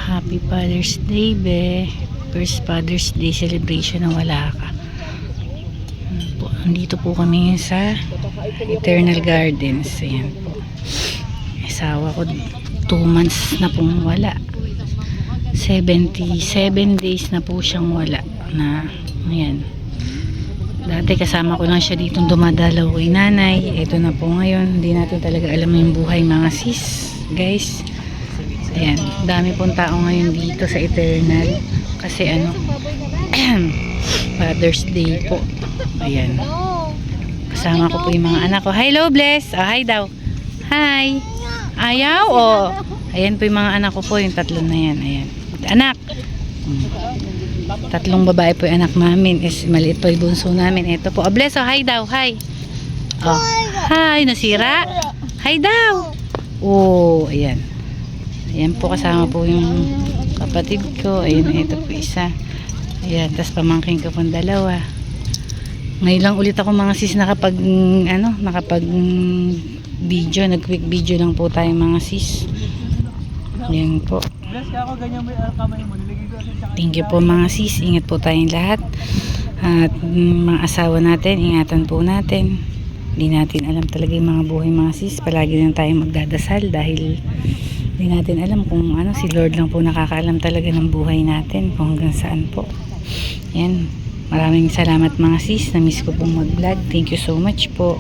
Happy Father's Day, be. First Father's Day celebration na wala ka. Nandito po kami sa Eternal Gardens. Ayan po. Asawa ko 2 months na pong wala. 77 days na po siyang wala. Na, ayan. Dati kasama ko lang siya dito dumadalaw kay nanay. Ito na po ngayon. Hindi natin talaga alam yung buhay mga sis. Guys. Ayan. Dami pong tao ngayon dito sa Eternal. Kasi ano. Father's Day po. Ayan. Kasama ko po yung mga anak ko. Hello, Bless. Oh, hi daw. Hi. Ayaw, oh. Ayan po yung mga anak ko po. Yung 3 na yan. Ayan. Anak. 3 babae po yung anak namin. Maliit po yung bunso namin. Ito po. Oh, Bless. Oh, hi daw. Hi. Oh. Hi. Nasira. Hi daw. Oh, ayan. Ayan po kasama po yung kapatid ko. Ayan. Ito po isa. Ayan. Tapos pamangkin ko pong 2. Ngayon lang ulit ako mga sis nakapag video, nag-quick video lang po tayo mga sis. Ayan po. Thank you po mga sis. Ingat po tayong lahat. At mga asawa natin, ingatan po natin. Hindi natin alam talaga yung mga buhay mga sis. Palagi lang tayo magdadasal dahil hindi natin alam kung ano, si Lord lang po nakakaalam talaga ng buhay natin kung hanggang saan po. Ayan. Maraming salamat mga sis. Na-miss ko pong mag-vlog. Thank you so much po.